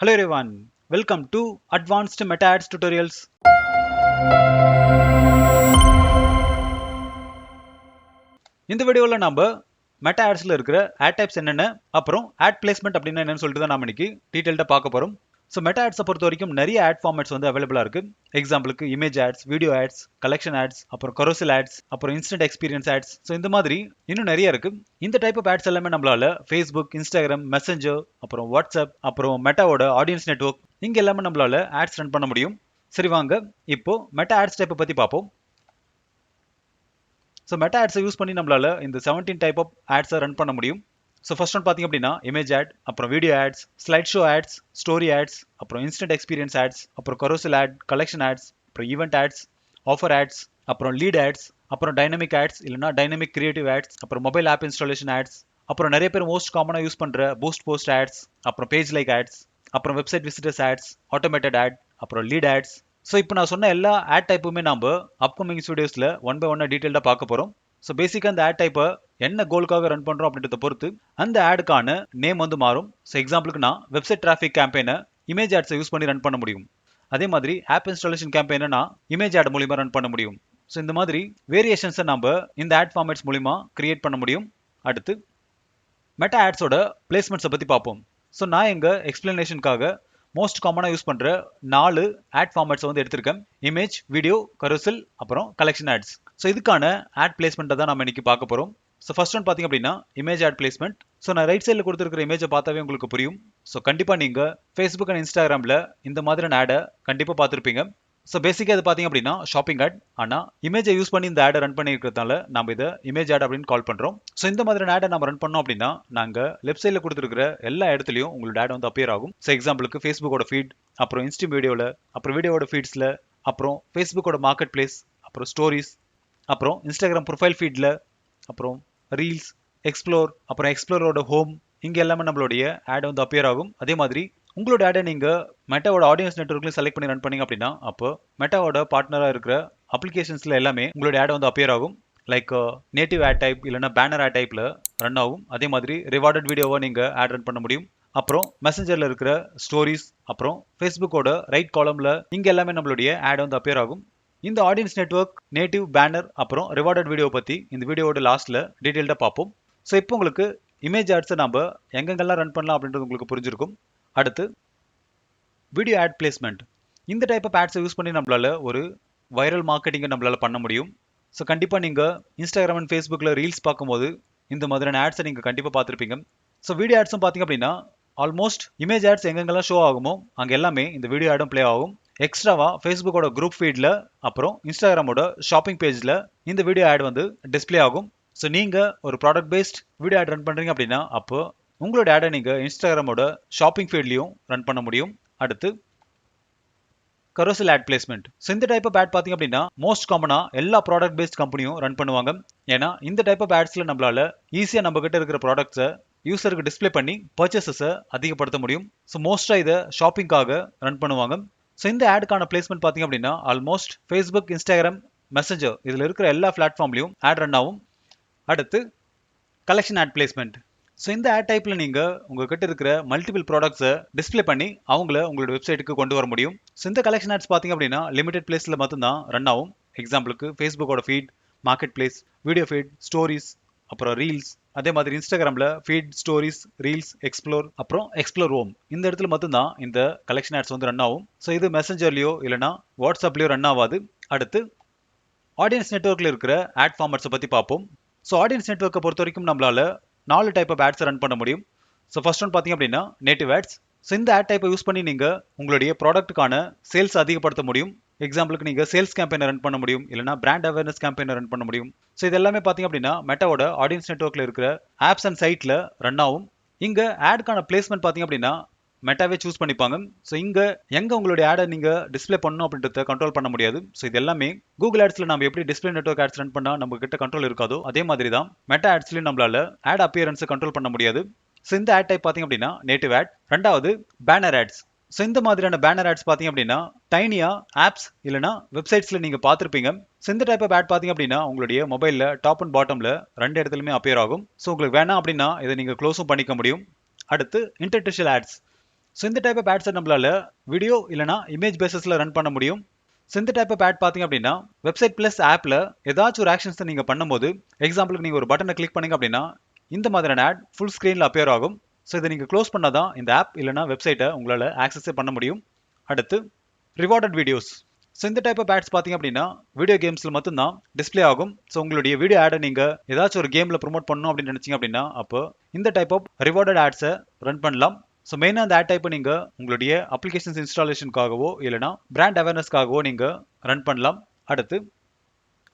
Hello everyone, welcome to Advanced Meta Ads Tutorials. இந்த வீடியோல நாம மெட்டா ஆட்ஸ்ல இருக்கிற ஆட் டைப்ஸ் என்னென்ன அப்புறம் ஆட் பிளேஸ்மெண்ட் அப்படின்னா என்னன்னு சொல்லிட்டு தான் நாம இன்னைக்கு டீடைல்டா பார்க்க போறோம். ஸோ மெட்டா ஆட்ஸை பொறுத்த வரைக்கும் நிறைய ஆட் ஃபார்மேட்ஸ் வந்து அவைலபிளா இருக்கு. எக்ஸாம்பிளுக்கு image ads, video ads, collection ads, அப்புறம் கரோசல் ஆட்ஸ், அப்புறம் இன்ஸ்டன்ட் எக்ஸ்பீரியன்ஸ் ஆட்ஸ். ஸோ இந்த மாதிரி இன்னும் நிறைய இருக்கு. இந்த டைப் ஆஃப் ஆட்ஸ் எல்லாமே நம்மளால ஃபேஸ்புக், இன்ஸ்டாகிராம், மெசஞ்சர், அப்புறம் வாட்ஸ்அப், அப்புறம் மெட்டாவோட ஆடியன்ஸ் நெட்வொர்க் இங்க எல்லாமே நம்மளால ஆட்ஸ் ரன் பண்ண முடியும். சரி வாங்க இப்போ மெட்டா ஆட்ஸ் டைப்பை பத்தி பார்ப்போம். ஸோ மெட்டா ஆட்ஸை யூஸ் பண்ணி நம்மளால இந்த 17 டைப் ஆஃப் ஆட்ஸை ரன் பண்ண முடியும். ஸோ ஃபர்ஸ்ட் ஒன் பார்த்தீங்க அப்படின்னா இமேஜ் ஆட், அப்புறம் video ads, slide show ads, story ads, அப்புறம் இன்ஸ்டன்ட் எக்ஸ்பீரியன்ஸ் ஆட்ஸ், அப்புறம் கரோசல் ஆட், கலெக்ஷன் ஆட்ஸ், அப்புறம் ஈவெண்ட் ஆட்ஸ், ஆஃபர் ஆட்ஸ், அப்புறம் லீட் ஆட்ஸ், அப்புறம் டைனமிக் ஆட்ஸ் இல்லைனா டைனமிக் கிரியேட்டிவ் ஆட்ஸ், அப்புறம் மொபைல் ஆப் இன்ஸ்டாலேஷன் ஆட்ஸ், அப்புறம் நிறைய பேர் மோஸ்ட் காமனாக யூஸ் பண்ணுற பூஸ்ட் போஸ்ட் ஆட்ஸ், அப்புறம் பேஜ் லைக் ஆட்ஸ், அப்புறம் website visitors ads, automated ad, அப்புறம் லீட் ஆட்ஸ். ஸோ இப்போ நான் சொன்ன எல்லா ஆட் டைப்புமே நம்ம அப்கமிங் வீடியோஸில் ஒன் பை ஒன்னாக டீட்டெயிலாக பார்க்க போகிறோம். ஸோ பேசிக்காக அந்த ஆட் டைப்பை என்ன கோலுக்காக ரன் பண்ணுறோம் அப்படின்றத பொறுத்து அந்த ஆடுக்கான நேம் வந்து மாறும். ஸோ எக்ஸாம்பிளுக்கு நான் வெப்சைட் டிராஃபிக் கேம்பெயினை இமேஜ் ஆட்ஸை யூஸ் பண்ணி ரன் பண்ண முடியும். அதே மாதிரி ஆப் இன்ஸ்டாலேஷன் கேம்பெயினை நான் இமேஜ் ஆட் மூலிமா ரன் பண்ண முடியும். ஸோ இந்த மாதிரி வேரியேஷன்ஸை நம்ம இந்த ஆட் ஃபார்மேட்ஸ் மூலிமா கிரியேட் பண்ண முடியும். அடுத்து மெட்டா ஆட்ஸோட பிளேஸ்மெண்ட்ஸை பற்றி பார்ப்போம். ஸோ நான் எங்கள் எக்ஸ்பிளனேஷனுக்காக மோஸ்ட் காமனாக யூஸ் பண்ணுற 4 ஆட் ஃபார்மேட்ஸை வந்து எடுத்திருக்கேன். இமேஜ், வீடியோ, கரோசல், அப்புறம் கலெக்ஷன் ஆட்ஸ். ஸோ இதுக்கான ஆட் பிளேஸ்மெண்ட்டை தான் நம்ம இன்னைக்கு பார்க்க போகிறோம். ஸோ ஃபர்ஸ்ட் ஒன் பார்த்தீங்க அப்படின்னா இமேஜ் ஆட் பிளேஸ்மெண்ட். ஸோ நான் ரைட் சைடில் கொடுத்துருக்கிற இமேஜை பார்த்தாவே உங்களுக்கு புரியும். ஸோ கண்டிப்பாக நீங்கள் ஃபேஸ்புக் அண்ட் இன்ஸ்டாகிராமில் இந்த மாதிரியான ஆடை கண்டிப்பாக பார்த்துருப்பீங்க. ஸோ பேசிக்காக இது பார்த்தீங்க அப்படின்னா ஷாப்பிங் ஆட். ஆனால் இமேஜை யூஸ் பண்ணி இந்த ஆடை ரன் பண்ணியிருக்கிறதுனால நம்ம இதை இமேஜ் ஆட் அப்படின்னு கால் பண்ணுறோம். ஸோ இந்த மாதிரியான ஆடை நம்ம ரன் பண்ணோம் அப்படின்னா நாங்கள் லெஃப்ட் சைடில் கொடுத்துருக்கிற எல்லா இடத்துலையும் உங்களோட ஆட் வந்து அப்பியர் ஆகும். ஸோ எக்ஸாம்பிளுக்கு ஃபேஸ்புக்கோட ஃபீட், அப்புறம் இன்ஸ்டிம் வீடியோவில், அப்புறம் வீடியோட ஃபீட்ஸில், அப்புறம் ஃபேஸ்புக்கோட மார்க்கெட் பிளேஸ், அப்புறம் ஸ்டோரிஸ், அப்புறம் இன்ஸ்டாகிராம் ப்ரொஃபைல் ஃபீட்டில், அப்புறம் ரீல்ஸ், எக்ஸ்ப்ளோர், அப்புறம் எக்ஸ்ப்ளோரோட ஹோம் இங்கே எல்லாமே நம்மளுடைய ஆட் வந்து அப்பியர் ஆகும். அதே மாதிரி உங்களோட ஆடை நீங்கள் மெட்டாவோட ஆடியன்ஸ் நெட்வொர்க்லையும் செலக்ட் பண்ணி ரன் பண்ணீங்க அப்படின்னா அப்போ மெட்டாவோட பார்ட்னராக இருக்கிற அப்ளிகேஷன்ஸில் எல்லாமே உங்களோட ஆட் வந்து அப்பியர் ஆகும். லைக் நேட்டிவ் ஆட் டைப் இல்லைனா பேனர் ஆட் டைப்பில் ரன் ஆகும். அதே மாதிரி ரிவார்டட் வீடியோவை நீங்கள் ஆட் ரன் பண்ண முடியும். அப்புறம் மெசஞ்சரில் இருக்கிற ஸ்டோரிஸ், அப்புறம் ஃபேஸ்புக்கோட ரைட் காலமில் இங்கே எல்லாமே நம்மளுடைய ஆட் வந்து அப்பியர் ஆகும். இந்த ஆடியன்ஸ் நெட்வொர்க், நேட்டிவ், பேனர், அப்புறம் ரிவார்டட் வீடியோ பற்றி இந்த வீடியோட லாஸ்ட்டில் டீட்டெயில்டாக பார்ப்போம். ஸோ இப்போ உங்களுக்கு இமேஜ் ஆட்ஸை நம்ம எங்கெங்கெல்லாம் ரன் பண்ணலாம் அப்படின்றது உங்களுக்கு புரிஞ்சிருக்கும். அடுத்து வீடியோ ஆட் பிளேஸ்மெண்ட். இந்த டைப் ஆஃப் ஆட்ஸை யூஸ் பண்ணி நம்மளால ஒரு வைரல் மார்க்கெட்டிங்கை நம்மளால பண்ண முடியும். ஸோ கண்டிப்பாக நீங்கள் இன்ஸ்டாகிராம் அண்ட் ஃபேஸ்புக்கில் ரீல்ஸ் பார்க்கும்போது இந்த மாதிரியான ஆட்ஸை நீங்கள் கண்டிப்பாக பார்த்துருப்பீங்க. ஸோ வீடியோ ஆட்ஸும் பார்த்தீங்க அப்படின்னா ஆல்மோஸ்ட் இமேஜ் ஆட்ஸ் எங்கெங்கெல்லாம் ஷோ ஆகுமோ அங்கே எல்லாமே இந்த வீடியோ ஆடும் ப்ளே ஆகும். எக்ஸ்ட்ராவாக ஃபேஸ்புக்கோட குரூப் ஃபீடில், அப்புறம் இன்ஸ்டாகிராமோட ஷாப்பிங் பேஜில் இந்த வீடியோ ஆட் வந்து டிஸ்பிளே ஆகும். ஸோ நீங்கள் ஒரு product based video ad run பண்ணுறீங்க அப்படின்னா அப்போ உங்களோட ஆடை நீங்கள் இன்ஸ்டாகிராமோட ஷாப்பிங் ஃபீட்லையும் ரன் பண்ண முடியும். அடுத்து கரோசல் ஆட் பிளேஸ்மெண்ட். ஸோ இந்த டைப் ஆஃப் ஆட் பார்த்தீங்க அப்படின்னா மோஸ்ட் காமனாக எல்லா ப்ராடக்ட் பேஸ்ட் கம்பெனியும் ரன் பண்ணுவாங்க. ஏன்னா இந்த டைப் ஆஃப் ஆட்ஸில் நம்மளால ஈஸியாக நம்ம கிட்ட இருக்கிற ப்ராடக்ட்ஸை யூசருக்கு டிஸ்பிளே பண்ணி பர்ச்சேசஸை அதிகப்படுத்த முடியும். ஸோ மோஸ்ட்டாக இதை ஷாப்பிங்காக ரன் பண்ணுவாங்க. ஸோ இந்த ஆடுக்கான பிளேஸ்மெண்ட் பார்த்தீங்க அப்படின்னா ஆல்மோஸ்ட் ஃபேஸ்புக், இன்ஸ்டாகிராம், மெசஞ்சர் இதில் இருக்கிற எல்லா பிளாட்ஃபார்ம்லையும் ஆட் ரன் ஆகும். அடுத்து கலெக்ஷன் ஆட் பிளேஸ்மெண்ட். ஸோ இந்த ஆட் டைப்பில் நீங்கள் உங்ககிட்ட இருக்கிற மல்டிபிள் ப்ராடக்ட்ஸை டிஸ்பிளே பண்ணி அவங்கள உங்களோட வெப்சைட்டுக்கு கொண்டு வர முடியும். ஸோ இந்த கலெக்ஷன் ஆட்ஸ் பார்த்தீங்க அப்படின்னா லிமிடெட் பிளேஸில் மட்டும்தான் ரன் ஆகும். எக்ஸாம்பிளுக்கு ஃபேஸ்புக்கோட feed, market place, video feed, stories, அப்புறம் ரீல்ஸ், அதே மாதிரி இன்ஸ்டாகிராமில் ஃபீட், ஸ்டோரிஸ், ரீல்ஸ், எக்ஸ்ப்ளோர், அப்புறம் எக்ஸ்ப்ளோர் ஹோம் இந்த இடத்துல மட்டும்தான் இந்த கலெக்ஷன் ஆட்ஸ் வந்து ரன் ஆகும். ஸோ இது மெசஞ்சர்லையோ இல்லைனா வாட்ஸ்அப்லையோ ரன் ஆகாது. அடுத்து ஆடியன்ஸ் நெட்வொர்க்கில் இருக்கிற ஆட் ஃபார்மேட்ஸை பற்றி பார்ப்போம். ஸோ ஆடியன்ஸ் நெட்வொர்க்கை பொறுத்த வரைக்கும் நம்மளால 4 டைப் ஆஃப் ஆட்ஸை ரன் பண்ண முடியும். ஸோ ஃபர்ஸ்ட் ஒன் பார்த்தீங்க அப்படின்னா நேட்டிவ் ஆட்ஸ். ஸோ இந்த ஆட் டைப்பை யூஸ் பண்ணி நீங்கள் உங்களுடைய ப்ராடக்ட்டுக்கான சேல்ஸ் அதிகப்படுத்த முடியும். எக்ஸாம்பிளுக்கு நீங்கள் சேல்ஸ் கேம்பெயினை ரன் பண்ண முடியும், இல்லைனா பிராண்ட் அவேர்னஸ் கேம்பெயினை ரன் பண்ண முடியும். ஸோ இது எல்லாமே பார்த்தீங்க அப்படின்னா மெட்டாவோட ஆடியன்ஸ் நெட்வொர்க்கில் இருக்கிற ஆப்ஸ் அண்ட் சைட்டில் ரன் ஆகும். இங்கே ஆட்கான பிளேஸ்மெண்ட் பார்த்தீங்க அப்படின்னா மெட்டாவே சூஸ் பண்ணிப்பாங்க. ஸோ இங்கே எங்கே உங்களுடைய ஆடை நீங்கள் டிஸ்பிளே பண்ணணும் அப்படின்றத கண்ட்ரோல் பண்ண முடியாது. ஸோ இது எல்லாமே கூகுள் ஆட்ஸில் நம்ம எப்படி டிஸ்பிளே நெட்வொர்க் ஆட்ஸ் ரன் பண்ணால் நம்ம கிட்ட கண்ட்ரோல் இருக்காதோ அதே மாதிரி தான் மெட்டா ஆட்ஸ்லையும் நம்மளால ஆட் அப்பியரன்ஸை கண்ட்ரோல் பண்ண முடியாது. ஸோ இந்த ஆட் டைப் பார்த்தீங்க அப்படின்னா நேட்டிவ் ஆட். ரெண்டாவது பேனர் ஆட்ஸ். ஸோ இந்த மாதிரியான பேனர் ஆட்ஸ் பார்த்தீங்க அப்படின்னா டைனியாக ஆப்ஸ் இல்லைனா வெப்சைட்ஸில் நீங்கள் பார்த்துருப்பீங்க. ஸோ இந்த டைப் ஆஃப் ஆட் பார்த்தீங்க அப்படின்னா உங்களுடைய மொபைலில் டாப் அண்ட் பாட்டமில் 2 இடத்துலையுமே அப்பியர் ஆகும். ஸோ உங்களுக்கு வேணாம் அப்படின்னா இதை நீங்கள் க்ளோஸும் பண்ணிக்க முடியும். அடுத்து இன்டர்டெக்சுவல் ஆட்ஸ். ஸோ இந்த டைப் ஆஃப் ஆட்ஸை நம்மளால வீடியோ இல்லைனா இமேஜ் பேசிஸில் ரன் பண்ண முடியும். ஸோ இந்த டைப் ஆஃப் ஆட் பார்த்தீங்க அப்படின்னா வெப்சைட் ப்ளஸ் ஆப்பில் ஏதாச்சும் ஒரு ஆக்ஷன்ஸை நீங்கள் பண்ணும்போது எக்ஸாம்பிளுக்கு நீங்கள் ஒரு பட்டனை கிளிக் பண்ணீங்க அப்படின்னா இந்த மாதிரியான ஆட் ஃபுல் ஸ்க்ரீனில் அப்பியர் ஆகும். ஸோ இதை நீங்கள் க்ளோஸ் பண்ணால் தான் இந்த ஆப் இல்லைனா வெப்சைட்டை உங்களால் ஆக்சஸே பண்ண முடியும். அடுத்து ரிவார்டட் வீடியோஸ். ஸோ இந்த டைப் ஆஃப் ஆட்ஸ் பார்த்தீங்க அப்படின்னா வீடியோ கேம்ஸில் மட்டும்தான் டிஸ்பிளே ஆகும். ஸோ உங்களுடைய வீடியோ ஆடை நீங்கள் ஏதாச்சும் ஒரு கேமில் ப்ரொமோட் பண்ணணும் அப்படின்னு நினச்சிங்க அப்படின்னா அப்போ இந்த டைப் ஆஃப் ரிவார்டட் ஆட்ஸை ரன் பண்ணலாம். ஸோ மெயினாக அந்த ஆட் டைப்பை நீங்கள் உங்களுடைய அப்ளிகேஷன்ஸ் இன்ஸ்டாலேஷனுக்காகவோ இல்லைனா பிராண்ட் அவேர்னஸ்க்காகவோ நீங்கள் ரன் பண்ணலாம். அடுத்து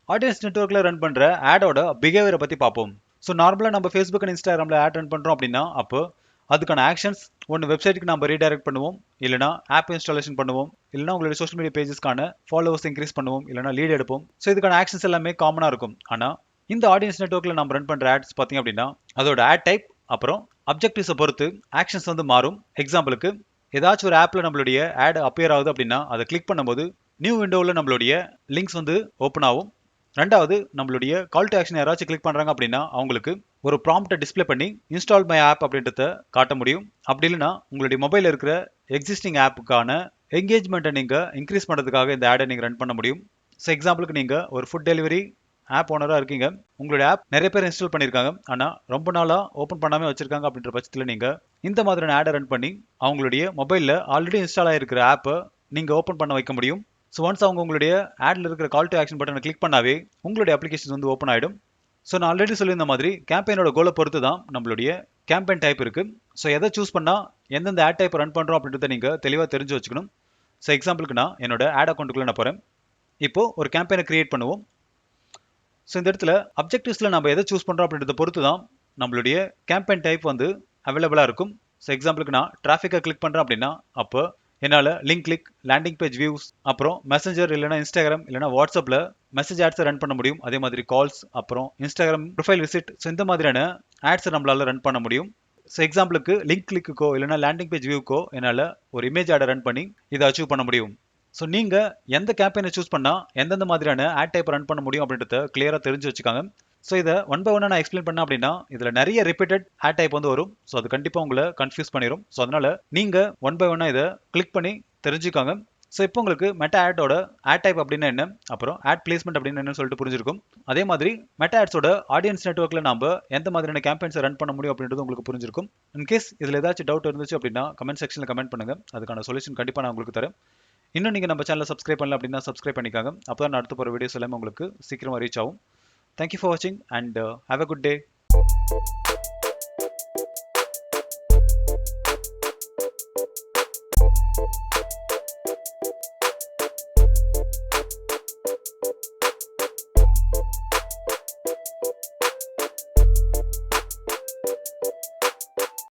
ஆடியன்ஸ் நெட்வொர்க்கில் ரன் பண்ணுற ஆடோட பிஹேவியரை பற்றி பார்ப்போம். ஸோ நார்மலாக நம்ம ஃபேஸ்புக் அண்ட் இன்ஸ்டாகிராமில் ஆட் ரன் பண்ணுறோம் அப்படின்னா அப்போ அதுக்கான ஆக்ஷன்ஸ் ஒன்று வெப்சைட்டுக்கு நம்ம ரீடைரக்ட் பண்ணுவோம், இல்லைனா ஆப் இன்ஸ்டாலேஷன் பண்ணுவோம், இல்லைனா உங்களுடைய சோஷியல் மீடியா பேஜஸ்க்கான ஃபாலோவர்ஸ் இன்க்ரீஸ் பண்ணுவோம், இல்லைனா லீட் எடுப்போம். ஸோ இதுக்கான ஆக்ஷன்ஸ் எல்லாமே காமனாக இருக்கும். ஆனால் இந்த ஆடியன்ஸ் நெட்வொர்க்கில் நம்ம ரன் பண்ணுற ஆட்ஸ் பார்த்தீங்க அப்படின்னா அதோட ஆட் டைப் அப்புறம் அப்ஜெக்டிவ்ஸை பொறுத்து ஆக்ஷன்ஸ் வந்து மாறும். எக்ஸாம்பிளுக்கு ஏதாச்சும் ஒரு ஆப்பில் நம்மளுடைய ஆட் அப்பியர் ஆகுது அப்படின்னா அதை கிளிக் பண்ணும்போது நியூ விண்டோவில் நம்மளுடைய லிங்க்ஸ் வந்து ஓப்பன் ஆகும். ரெண்டாவது நம்மளுடைய கால் டு ஆக்ஷன் யாராச்சும் கிளிக் பண்ணுறாங்க அப்படின்னா அவங்களுக்கு ஒரு ப்ராம்ப்டை டிஸ்பிளே பண்ணி இன்ஸ்டால் மை ஆப் அப்படின்றத காட்ட முடியும். அப்படி இல்லைனா உங்களுடைய மொபைலில் இருக்கிற எக்ஸிஸ்டிங் ஆப்புக்கான என்கேஜ்மெண்ட்டை நீங்கள் இன்க்ரீஸ் பண்ணுறதுக்காக இந்த ஆடை நீங்கள் ரன் பண்ண முடியும். ஸோ எக்ஸாம்பிளுக்கு நீங்கள் ஒரு ஃபுட் டெலிவரி ஆப் ஓனராக இருக்கீங்க, உங்களுடைய ஆப் நிறைய பேர் இன்ஸ்டால் பண்ணியிருக்காங்க ஆனால் ரொம்ப நாளாக ஓப்பன் பண்ணாமல் வச்சிருக்காங்க அப்படின்ற பட்சத்தில் நீங்கள் இந்த மாதிரியான ஆடை ரன் பண்ணி அவங்களுடைய மொபைலில் ஆல்ரெடி இன்ஸ்டால் ஆகிருக்கிற ஆப்பை நீங்கள் ஓப்பன் பண்ண வைக்க முடியும். ஸோ ஒன்ஸ் அவங்க உங்களுடைய ஆடில் இருக்கிற கால் டு ஆக்ஷன் பட்டனை கிளிக் பண்ணாவே உங்களுடைய அப்ளிகேஷன் வந்து ஓப்பன் ஆகிடும். ஸோ நான் ஆல்ரெடி சொல்லியிருந்த மாதிரி கேம்பெயினோட கோலை பொறுத்து தான் நம்மளுடைய கேம்பெயின் டைப் இருக்குது. ஸோ எதை சூஸ் பண்ணால் எந்தெந்த ஆட் டைப் ரன் பண்ணுறோம் அப்படின்றத நீங்கள் தெளிவாக தெரிஞ்சு வச்சுக்கணும். ஸோ எக்ஸாம்பிளுக்கு நான் என்னோட ஆட் அக்கௌண்ட்டுக்குள்ளே நான் போகிறேன். இப்போது ஒரு கேம்பெயினை கிரியேட் பண்ணுவோம். ஸோ இந்த இடத்துல அப்ஜெக்டிவ்ஸில் நம்ம எதை சூஸ் பண்ணுறோம் அப்படின்றத பொறுத்து தான் நம்மளுடைய கேம்பெயின் டைப் வந்து அவைலபிளாக இருக்கும். ஸோ எக்ஸாம்பிளுக்கு நான் டிராஃபிக்கை கிளிக் பண்ணுறேன் அப்படின்னா அப்போ என்னால் link click, landing page views, அப்புறம் மெசஞ்சர் இல்லைனா இன்ஸ்டாகிராம் இல்லைனா வாட்ஸ்அப்பில் மெசேஜ் ஆட்ஸை ரன் பண்ண முடியும். அதே மாதிரி கால்ஸ், அப்புறம் இன்ஸ்டாகிராம் ப்ரொஃபைல் விசிட், ஸோ இந்த மாதிரியான ஆட்ஸை நம்மளால் ரன் பண்ண முடியும். ஸோ எக்ஸாம்பிளுக்கு லிங்க் கிளிக்குக்கோ இல்லைனா லேண்டிங் பேஜ் வியூக்கோ என்னால் ஒரு இமேஜ் ஆடை ரன் பண்ணி இதை அச்சீவ் பண்ண முடியும். ஸோ நீங்கள் எந்த கேம்பெயினை சூஸ் பண்ணால் எந்தெந்த மாதிரியான ஆட் டைப் ரன் பண்ண முடியும் அப்படின்றத கிளியராக தெரிஞ்சு வச்சுக்காங்க. ஸோ இதை ஒன் பை ஒன்னாக நான் எக்ஸ்பிளைன் பண்ணேன் அப்படின்னா இதில் நிறைய ரிப்பீட்டட் ஆட் டைப் வந்து வரும். ஸோ அது கண்டிப்பாக உங்களை கன்ஃபியூஸ் பண்ணிடும். ஸோ அதனால் நீங்கள் ஒன் பை ஒன்னாக இதை கிளிக் பண்ணி தெரிஞ்சுக்காங்க. ஸோ இப்போ உங்களுக்கு மெட்டா ஆட்டோட ஆட் டைப் அப்படின்னா என்ன, அப்புறம் ஆட் பிளேஸ்மெண்ட் அப்படின்னு என்னன்னு சொல்லிட்டு புரிஞ்சிருக்கும். அதே மாதிரி மெட்டா ஆட்ஸோட ஆடியன்ஸ் நெட்வொர்க்கில் நம்ம எந்த மாதிரியான கேம்பெயின்ஸை ரன் பண்ண முடியும் அப்படின்றது உங்களுக்கு புரிஞ்சிருக்கும். இன்கேஸ் இதில் ஏதாச்சும் டவுட் இருந்துச்சு அப்படின்னா கமெண்ட் செக்ஷனில் கமெண்ட் பண்ணுங்கள். அதுக்கான சொல்யூஷன் கண்டிப்பாக நான் உங்களுக்கு தரேன். இன்னும் நீங்கள் நம்ம சேனலை சப்ஸ்கிரைப் பண்ணல அப்படின்னா சப்ஸ்கிரைப் பண்ணிக்காங்க. அப்போ தான் நான் அடுத்து போகிற வீடியோஸ் எல்லாமே உங்களுக்கு சீக்கிரமாக ரீச் ஆகும். தேங்க்யூ ஃபார் வாட்சிங் and have a good day.